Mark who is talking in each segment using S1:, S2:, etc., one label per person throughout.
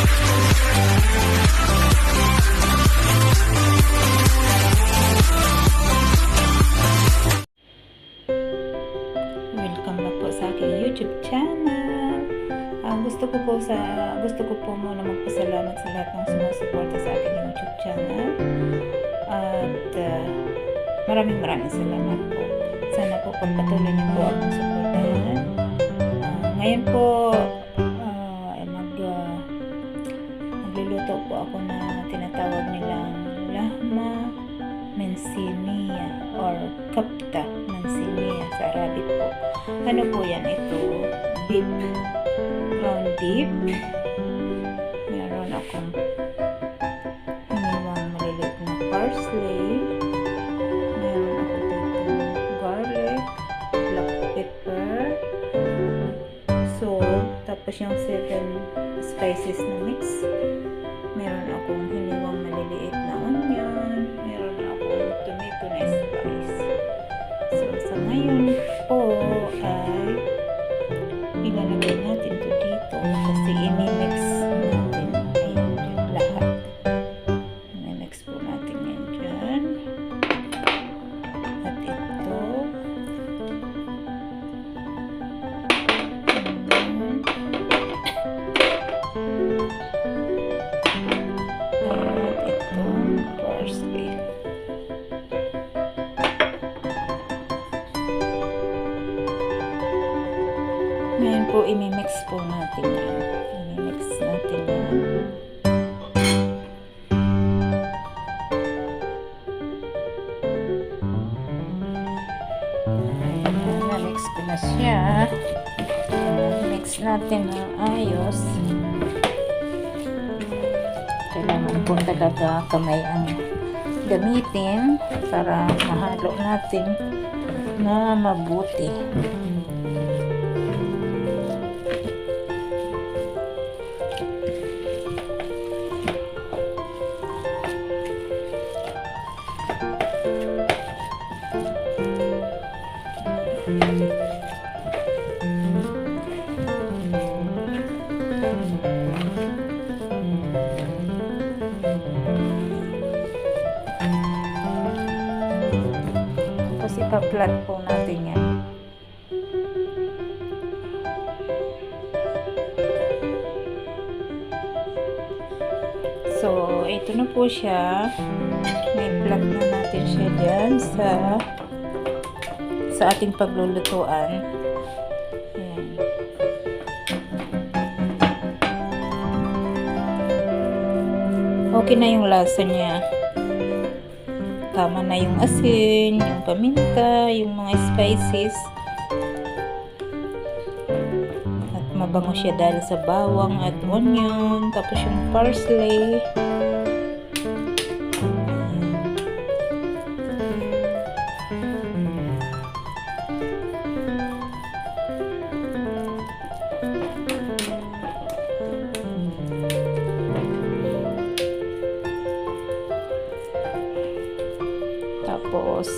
S1: Welcome back po sa aking YouTube channel. Gusto ko po muna magpasalamat sa lahat ng sumusuporta sa aking YouTube channel. At maraming salamat po. Sana po pagpatuloy niyo po akong suportahan. Ngayon po nagluluto po ako na tinatawag nilang lahma mansinia or kapta mansinia sa Arabic po. Ano po yan? Ito beef, ground beef. Meron akong hiniwang maliliit na parsley. Meron ako dito garlic, black pepper, salt, tapos yung 7 spices na mix. Meron akong hiniwang maliliit na onion. Meron akong tomato na spice. So, sa ngayon po ay ilalagay natin ito dito kasi i-mix natin ayun lahat. I-mix po natin yan dyan. At ito. At ito, parsley. Ngayon po, imimix po natin yan. Imimix natin yan. Na-mix ko na siya. Mix natin ng ayos. Kailangan po talaga kamay ang gamitin para mahalo natin na mabuti. Tapos ipa-flat po natin yan. So, ito na po siya. May flat na natin siya dyan sa ating paglulutuan. Ayan. Okay na yung lasa niya. Tama na yung asin, yung paminta, yung mga spices. At mabango siya dahil sa bawang at onion. Tapos yung parsley. Tapos,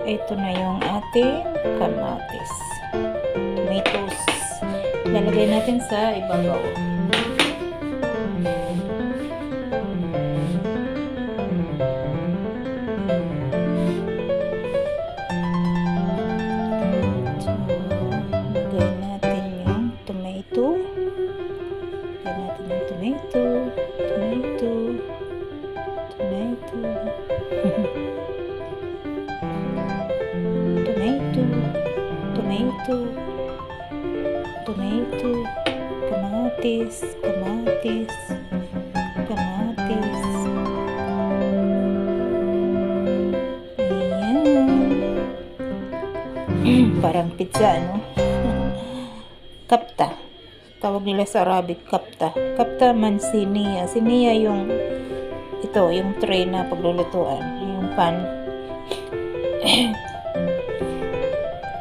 S1: ito na yung ating kamatis. Tomatoes. Lalagay natin sa ibabaw. So, lagay natin yung tomato. Lagay natin yung tomato. Tomato. Tomato, kamatis, ayan. Parang pizza, no? Kapta. Tawag nila sa Arabic, kapta. Kapta mansinia. Sinia yung yung tray na paglulutuan. Yung pan.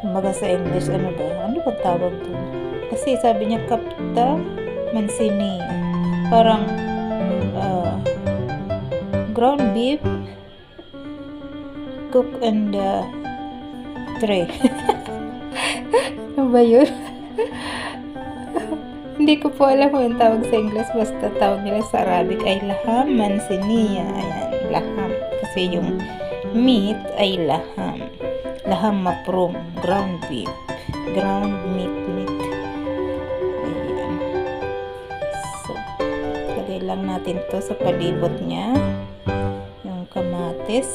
S1: Kumbaga sa English, ano ba? Ano ba tawag doon? Kasi sabi niya kapta mansinia. Parang ground beef cook on the tray. Ano ba yun? Hindi ko po alam kung ang tawag sa English, basta tawag nila sa Arabic ay laham mansinia. Ayan, laham. Kasi yung meat ay laham. Laham maprom, ground beef. Ground meat. Ayan. So, lagay lang natin to sa palibot niya. Yung kamatis.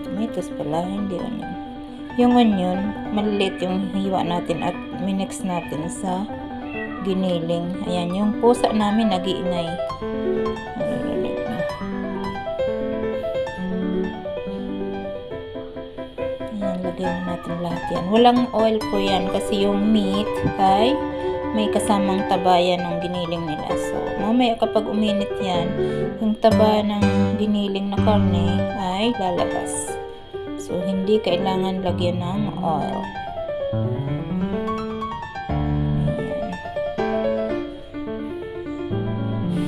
S1: Tomatoes pala, hindi onion. Yung onion, maliliit yung hiwa natin at minix natin sa giniling. Ayan, yung pusa namin nag-iingay. Naririnig na. Ayan, lagyan natin lahat yan. Walang oil po yan kasi yung meat ay may kasamang taba yan ng giniling nila. So, mamaya kapag uminit yan, yung taba ng giniling na karne ay lalabas. So, hindi kailangan lagyan ng oil.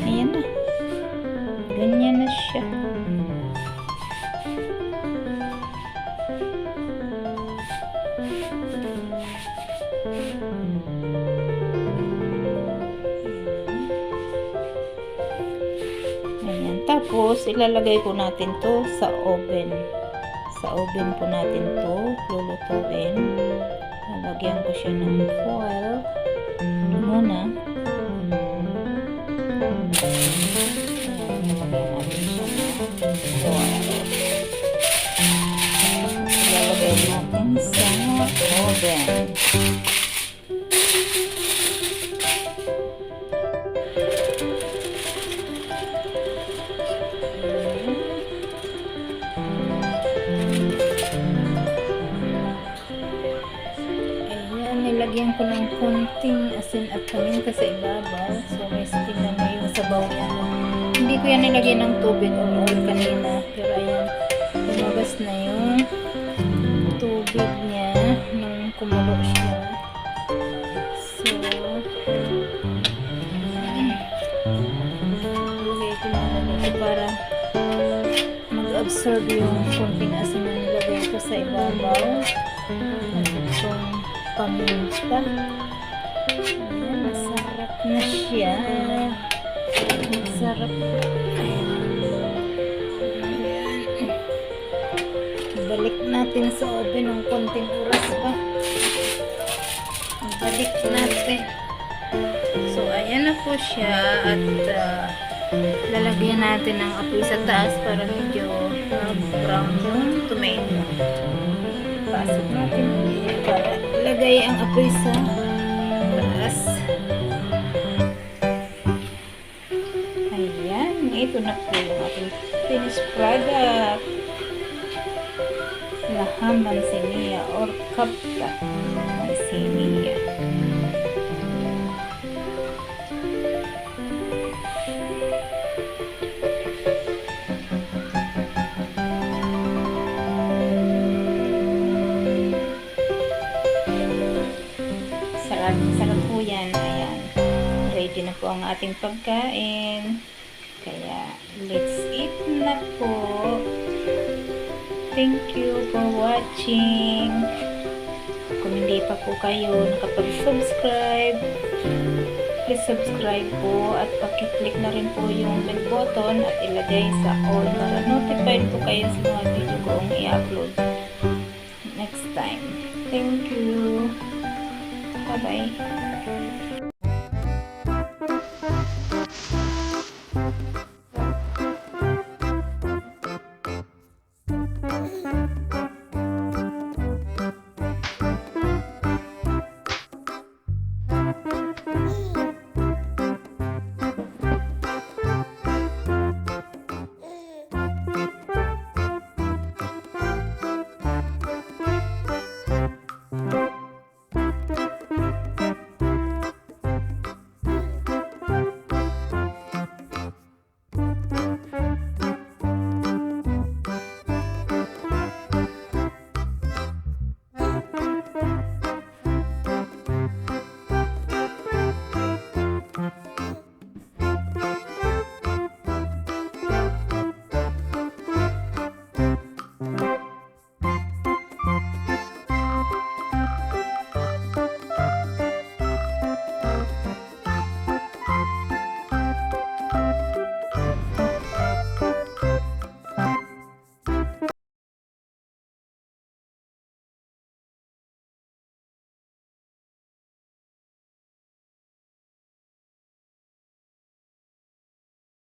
S1: Ayan na. Ganyan na siya. Tapos, ilalagay po natin to sa oven. Sa oven po natin to lulutuin. Lalagyan ko siya ng foil. Muna. Lalagyan natin siya ng foil. Ilalagay natin sa oven. Nilagyan ko ng konting asin at paminta sa ibabaw. So, may tingnan mo yung sabaw niya. Hindi ko yan nilagyan ng tubig o oil kanina. Pero ayan, lumabas na yung tubig niya nung kumulo siya. So, ilagay ko na dito para mag-absorb yung konting asin na nilagay ko sa ibabaw. At itong paminta. Ayan, masarap na siya. Masarap. Balik natin sa oven ng konting oras pa. Balik natin. So, ayan na po siya. At lalagyan natin ng apoy sa taas para medyo brown yung tomato. Pasok natin para lagay ang apoy sa taas. Ayan, ito na po yung ating finished product. Laham mansinia or kapta mansinia. Sarap po yan. Ayan. Ready na po ang ating pagkain. Kaya, let's eat na po. Thank you for watching. Kung hindi pa po kayo nakapag-subscribe, please subscribe po at pakiclick na rin po yung bell button at ilagay sa all para notified po kayo sa mga video ko ang i-upload next time. Thank you. Bye-bye.